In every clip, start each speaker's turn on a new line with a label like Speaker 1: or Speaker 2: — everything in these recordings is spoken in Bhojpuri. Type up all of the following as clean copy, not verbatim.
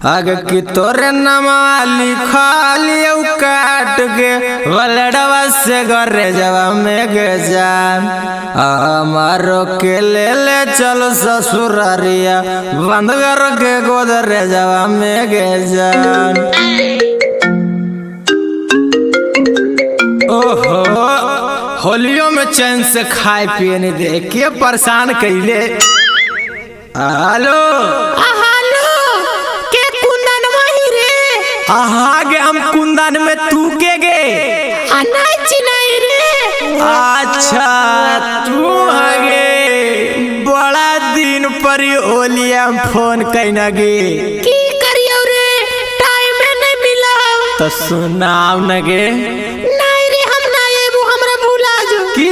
Speaker 1: आगे की तोरे नामा लिखलियो काट के वलड़वा से घरे जवा में गे जान हमारो के ले चलो ससुरारिया बंद कर के गोदरे जवा में गे जान। ओहो होलियो में चैन से खाए पिए नहीं दे के परेशान कैले। हेलो आगे हम कुंदन में तू के गे
Speaker 2: नहीं रे।
Speaker 1: अच्छा तू आगे बड़ा दिन पर ओलिया फोन कैना गे
Speaker 2: की करियो रे टाइम नहीं मिला
Speaker 1: तो सुनाव न गे।
Speaker 2: नहीं रे हम ना एबो हमरा भूला जो
Speaker 1: की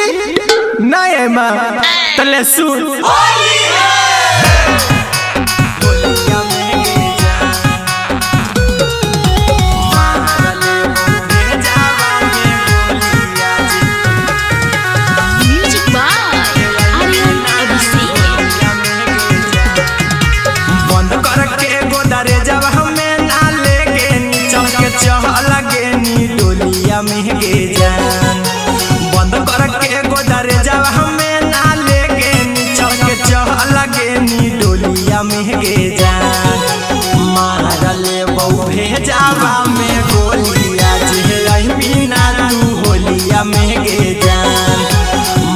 Speaker 1: नहीं मां तले सुन बंद कर के गोदरे जब हमें ना लेके नीचा के चहलगे नी डोलिया में गे जान मारले बहु भेजावा में गोलिया जे बिना तू होलिया में गे जान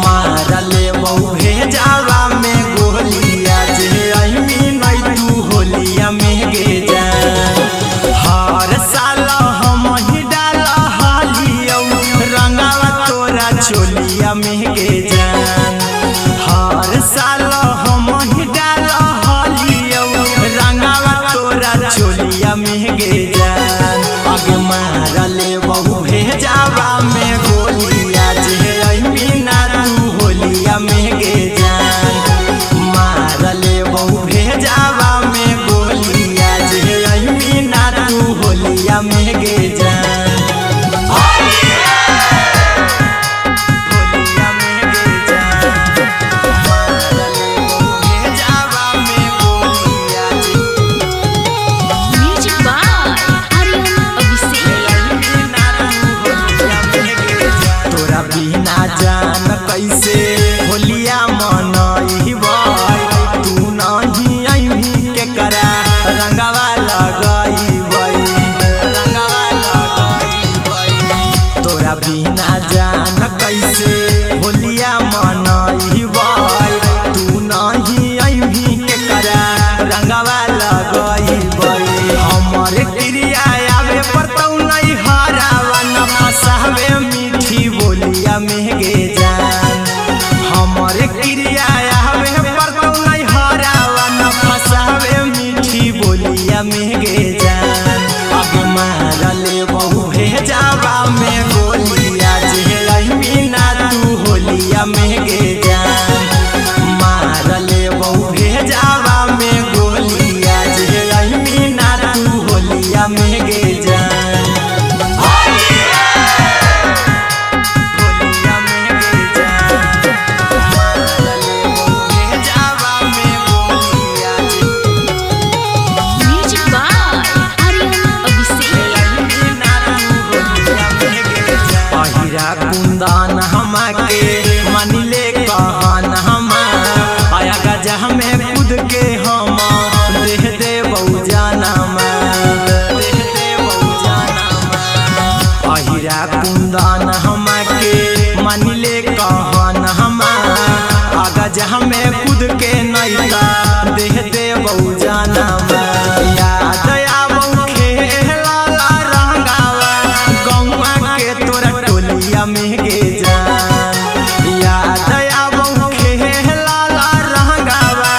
Speaker 1: मारले बहु भेजावा में गोलिया जे बिना तू होलिया में गे जान। हर साल हम ही चोलिया में गे जान हर साल हम ही डालियो रंगावा तोरा चोलिया में गे जान आगे मारले बहु भेजावा में गोलिया जे बिना तू होलिया में गे जान मारले बहु भेजावा में गोलिया जे बिना तू होलिया में गे जान। जान कैसे होलिया मनई तू नहीं अभी के करा रंगवा लगई तोरा बिना जान कैसे होलिया मनई तू नहीं अभी के करा रंगवा लगई हमरे क्रिया आवे पर तू नहीं हरावा न फसावे मीठी बोलिया में गे जान हमरे क्रिया आवे पर तू नहीं हरावा न फसावे मीठी बोलिया में गे जान आगे मारले बहु भेजावा में गोलिया जे बिना तू होलिया में गे जान मारले बहु भेजावा में गोलिया जे बिना तू होलिया में गे जान। कुंदन हमके मानिले कहन हम आया गजा में खुद के हम देह दे बहु जाना अहिरा कुंदन हमके मानिले कहन हम आगा जहाँ में खुद के नैता देह दे बहु जाना याद आवो खेला रंगावा गौवा के तोरा टोलिया में गे जान याद आवो खेला रंगावा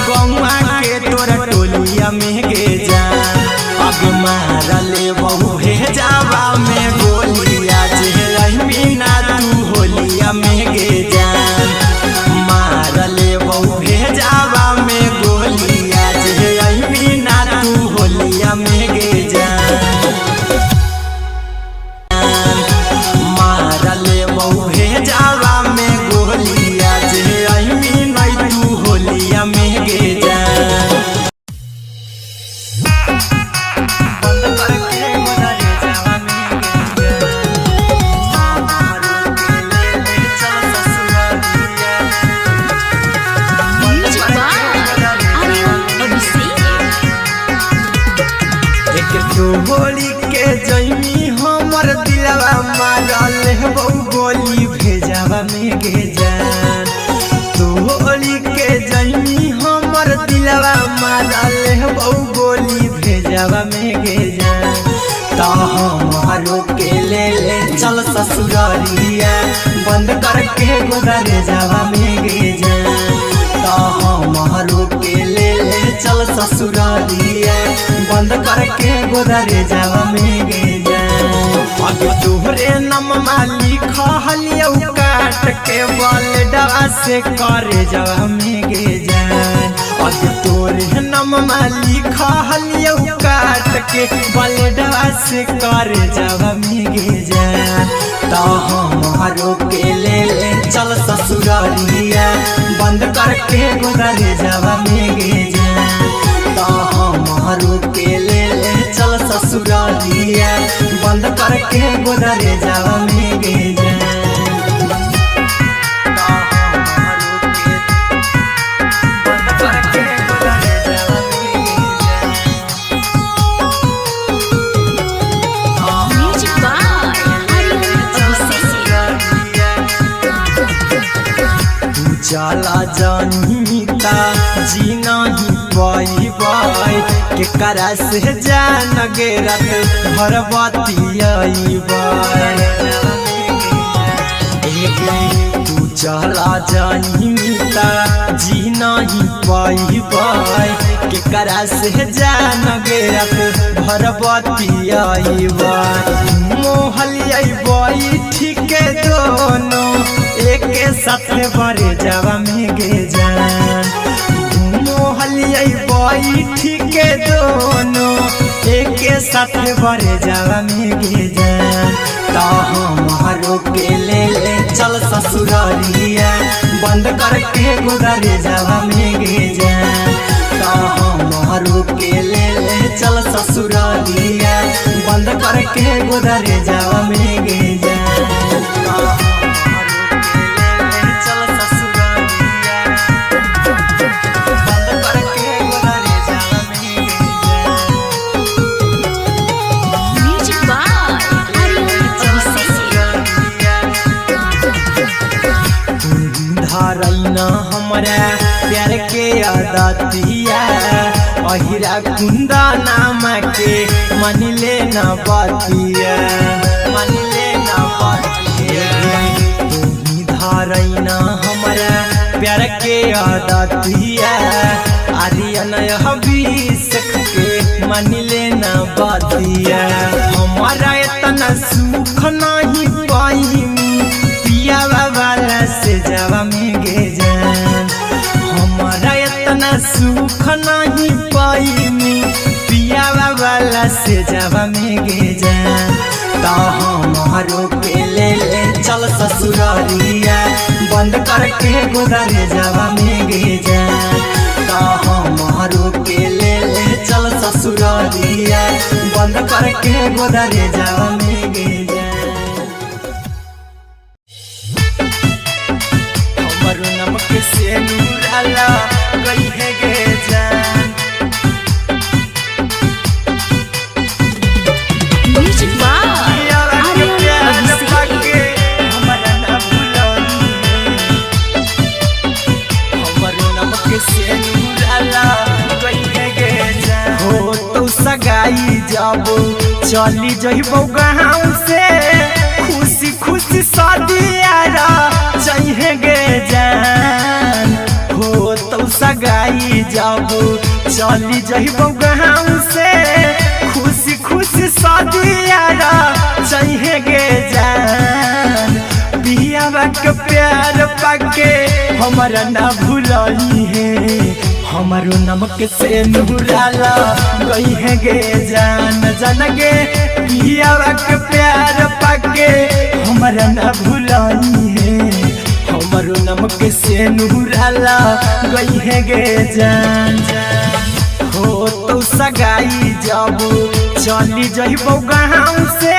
Speaker 1: गौवा के तोरा टोलिया में गे जान आगे मारले बहु भेजावा में गोलिया जे बिना तू होलिया में गे जान मारले बहु भेजावा में गोलिया जे बिना तू होलिया में गे जान मारले बहु भेजावा में गोलिया जे बिना तू होलिया में गे जान। तोहरी के जैमी हमर दिलवा मारल हो गोली भेजावा में गे जान। तोहरी के जैमी हमर दिलवा मारल हो गोली भेजावा में गे जान। तो हमारो के ले चल ससुरालिया बंद करके गोदरे जावा में गे जान। तो हमारो के ले चल ससुरालिया बंद करके गोदरे जावा में गे जान। अब तोहरे नममा लिखलियौ काट के बलडवा से करे जावा में गे जान। अब तोरे नममा लिखलियौ काट के बलडवा से करे जावा में गे जान। तो हमारो के ले चल ससुरालिया बंद करके गोदरे जावा में गे जान। तो हमारो के ले चल ससुरालिया बंद करके गोदरे जावा में गे जान। चला जानीता जी नहीं पाई के करा से जान गे रात भर तू चला जानीता जी नहीं पाई के करा से जान गे रात भर मोहलिया ठीक दोनों एक साथ बड़े जावा में गे जान। मोहलिया ठीक दोनों एक साथ बड़े जावा में गे जान। तो हमारो के ले चल ससुरालिया बंद करके गोदरे जावा में गे जान। तो हमारो के ले चल ससुरालिया बंद करके गोदरे जावा में गे जान। धारैना हमारा प्यार के आदतिया अहिरा कुंदा नाम के मन लेना बातिया तुम्ही धारैना हमारा प्यार के आदतिया आर्यन हबीस के मन लेना बातिया। हमारा इतना सुख नहीं पाई वाला से जावा में गे जान। हमारा इतना सुख नहीं पाई पियावा वाला से जावा में गे जान। तो हमारो के ले चल ससुरालिया बंद करके गोदरे जावा में गे जान। तो हमारो के ले चल ससुरालिया बंद करके गोदरे जावा में गे जान। से नूराला गई है गे जान। हमारा ना भूलनी हमारो नमक से नूराला गई है गे जान। हो तो सगाई जाबो चली जइबो गाँव से खुशी खुशी शादियारा चाहिए गे जान। हो तो सगाई जाबो चली जइबो गाँव से खुशी खुशी शादियारा चाहिए गे जान। पियावा के प्यार पाके हमारा ना भूलनी है हमारो नमक से नूराला गई है गे जान। जान गे पियावा के प्यार पाके हमारा ना भूलनी है हमारो नमक से नूराला गई है गे जान। हो तो सगाई जाबो चली जइबो गाँव से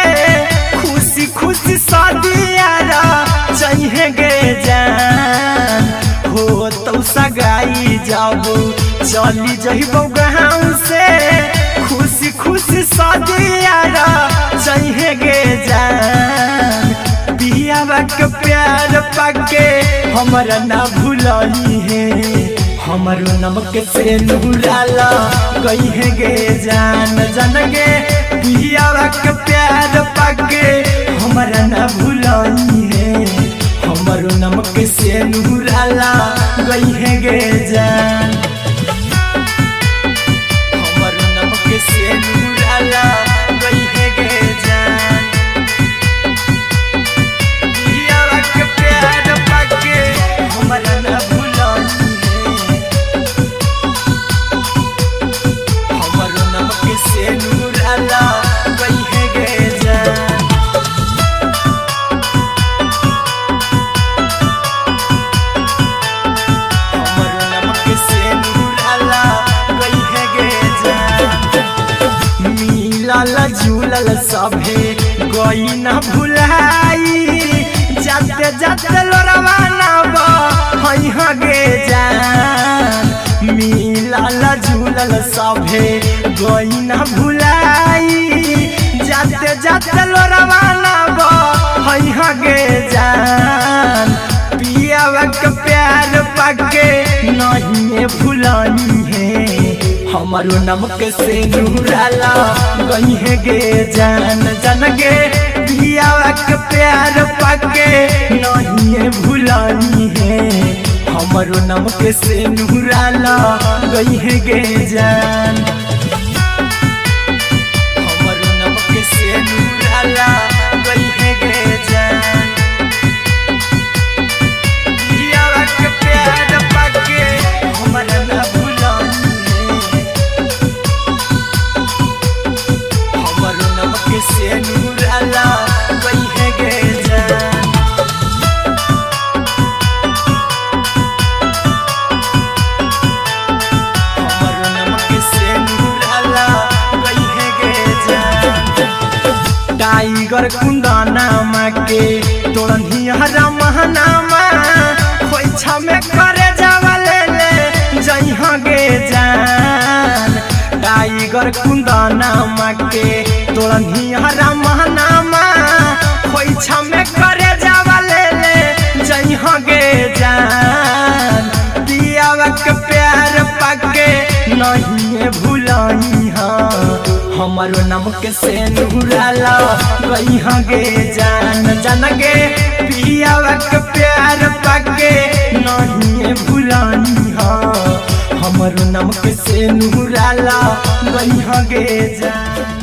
Speaker 1: खुशी खुशी शादियारा चाहिए गे जान। हो तो सगाई जाबो चली जइबो गाँव से खुशी खुशी शादी हमारा ना भूलई है हमारो नमक से नूराला गई है गे जान जन गे पियावा के प्यार पाके हमारा ना भूलई है हमारो नमक से नूराला गई है गे जान हमारो नमक से नूराला गई है गे जान पियावा के प्यार पाके हमारा ना भूलई से नूराला गई है गे जान हमारो नमक से नूराला गई है गे जान मिलल झूलल सभे गई न भुलाई जाते जाते लोरवा ना बहई गे जान मिलल झूलल सभे गई न भुलाई जाते जाते लोरवा ना बहई गे जान पियावा के प्यार पाके नहीं भुलानी है हमारो नमक से नूराला गई है गे जान जन गे पियावा के प्यार पाके नहीं भुलानी है हमारो नमक से नूराला गई है गे जान हमारो नमक से नूराला गई है गे जान पियावा के प्यार पाके हमारा ना भुलानी है हमारो नमक से नूराला गई है गे जान टाइगर कुंदाना के तोड़नी हरा महनामा खोइछा में करे जावले ले जइहा गे जान टाइगर कुंदाना के तोड़नी हरा महनामा खोइछा में करे जावले ले जइहा गे जान पियावा के प्यार पाके नहीं भुलाई हमारो नमक से नूराला गई गे जान जन गे पियावा के प्यार पाके नहीं भुलानी हमारो नमक से नूराला गई गे जान।